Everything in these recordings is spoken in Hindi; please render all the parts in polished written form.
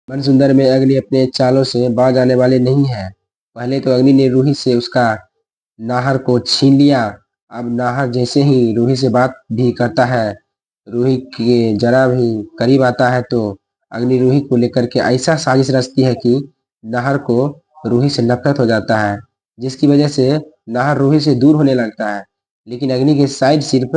मनसुंदर में अग्नि अपने चालों से बाज आने वाली नहीं है। पहले तो अग्नि ने रूही से उसका नाहर को छीन लिया। अब नाहर जैसे ही रूही से बात भी करता है, रूही के जरा भी करीब आता है तो अग्नि रूही को लेकर के ऐसा साजिश रचती है कि नाहर को रूही से नफरत हो जाता है, जिसकी वजह से नाहर रूही से दूर होने लगता है। लेकिन अग्नि के साइड सिर्फ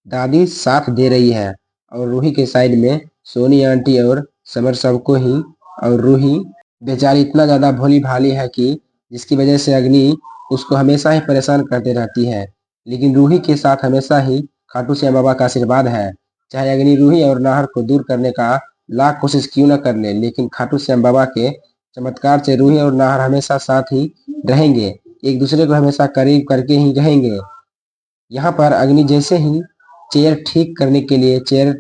दादी साथ दे रही है और रूही के साइड में सोनी आंटी और समर सबको ही। और रूही बेचारी इतना ज्यादा भोली भाली है कि जिसकी वजह से अग्नि उसको हमेशा ही परेशान करते रहती है। लेकिन रूही के साथ हमेशा ही खाटू श्याम बाबा का आशीर्वाद है। चाहे अग्नि रूही और नाहर को दूर करने का लाख कोशिश क्यों न कर ले, लेकिन खाटू श्याम बाबा के चमत्कार से रूही और नाहर हमेशा साथ ही रहेंगे, एक दूसरे को हमेशा करीब करके ही रहेंगे। यहाँ पर अग्नि जैसे ही चेयर ठीक करने के लिए चेयर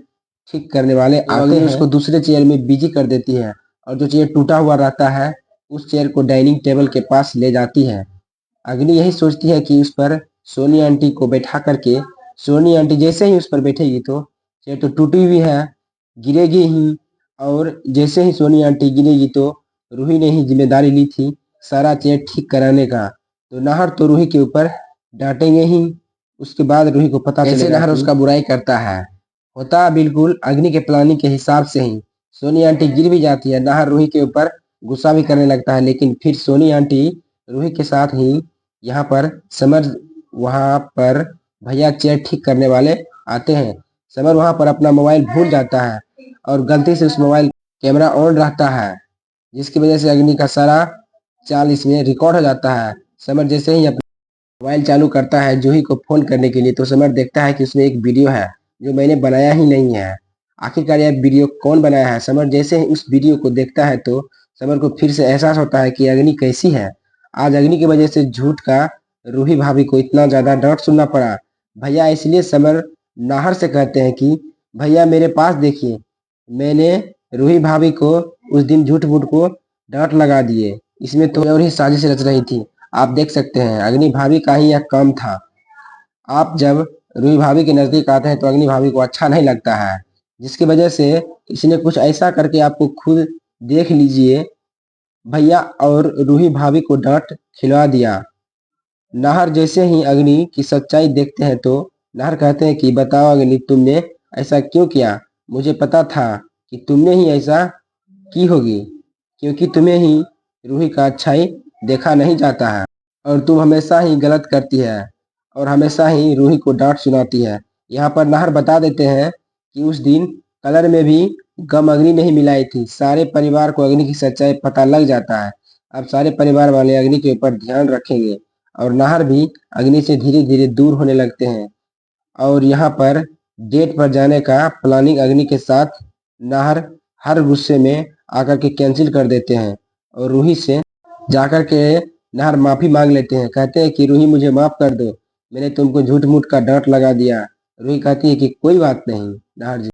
ठीक करने वाले आते हैं, उसको दूसरे चेयर में बिजी कर देती है और जो चेयर टूटा हुआ रहता है उस चेयर को डाइनिंग टेबल के पास ले जाती है। अग्नि यही सोचती है कि उस पर सोनी आंटी को बैठा करके, सोनी आंटी जैसे ही उस पर बैठेगी तो चेयर तो टूटी हुई है, गिरेगी ही। और जैसे ही सोनी आंटी गिरेगी तो रूही ने ही जिम्मेदारी ली थी सारा चेयर ठीक कराने का, तो नाहर तो रूही के ऊपर डांटेंगे ही। उसके बाद रूही को पता चलेगा नाहर उसका बुराई करता है। होता बिल्कुल अग्नि के प्लानिंग के हिसाब से ही। सोनी आंटी गिर भी जाती है, नाहर रूही के ऊपर गुस्सा भी करने लगता है, लेकिन फिर सोनी आंटी रूही के साथ ही यहाँ पर समर, वहाँ पर भैया चेयर ठीक करने वाले आते हैं। समर वहाँ पर अपना मोबाइल भूल जाता है और गलती से उस मोबाइल कैमरा ऑन रहता है, जिसकी वजह से अग्नि का सारा चाल इसमें रिकॉर्ड हो जाता है। समर जैसे ही अपना मोबाइल चालू करता है जूही को फोन करने के लिए, तो समर देखता है कि उसमें एक वीडियो है जो मैंने बनाया ही नहीं है। आखिरकार यह वीडियो कौन बनाया है? समर जैसे ही उस वीडियो को देखता है तो समर को फिर से एहसास होता है कि अग्नि कैसी है। आज अग्नि की वजह से झूठ का रूही भाभी को इतना ज्यादा डांट सुनना पड़ा। भैया, इसलिए समर नाहर से कहते हैं कि भैया मेरे पास देखिए, मैंने रूही भाभी को उस दिन झूठ मूठ को डांट लगा दिए। इसमें तो और ही साजिश रच रही थी। आप देख सकते हैं अग्नि भाभी का ही यह काम था। आप जब रूही भाभी के नजदीक आते हैं तो अग्नि भाभी को अच्छा नहीं लगता है, जिसकी वजह से इसने कुछ ऐसा करके आपको खुद देख लीजिए भैया और रूही भाभी को डांट खिलवा दिया। नाहर जैसे ही अग्नि की सच्चाई देखते हैं तो नाहर कहते हैं कि बताओ अग्नि, तुमने ऐसा क्यों किया? मुझे पता था कि तुमने ही ऐसा की होगी, क्योंकि तुम्हें ही रूही का अच्छाई देखा नहीं जाता है और तुम हमेशा ही गलत करती है और हमेशा ही रूही को डांट सुनाती है। यहाँ पर नाहर बता देते हैं कि उस दिन कलर में भी गम अग्नि नहीं मिलाई थी। सारे परिवार को अग्नि की सच्चाई पता लग जाता है। अब सारे परिवार वाले अग्नि के ऊपर ध्यान रखेंगे और नाहर भी अग्नि से धीरे धीरे दूर होने लगते हैं। और यहाँ पर डेट पर जाने का प्लानिंग अग्नि के साथ नाहर हर गुस्से में आकर के कैंसिल कर देते हैं और रूही से जाकर के नाहर माफी मांग लेते हैं। कहते हैं कि रूही मुझे माफ कर दो, मैंने तुमको झूठ मूठ का डांट लगा दिया। रूही कहती है कि कोई बात नहीं नाहर जी।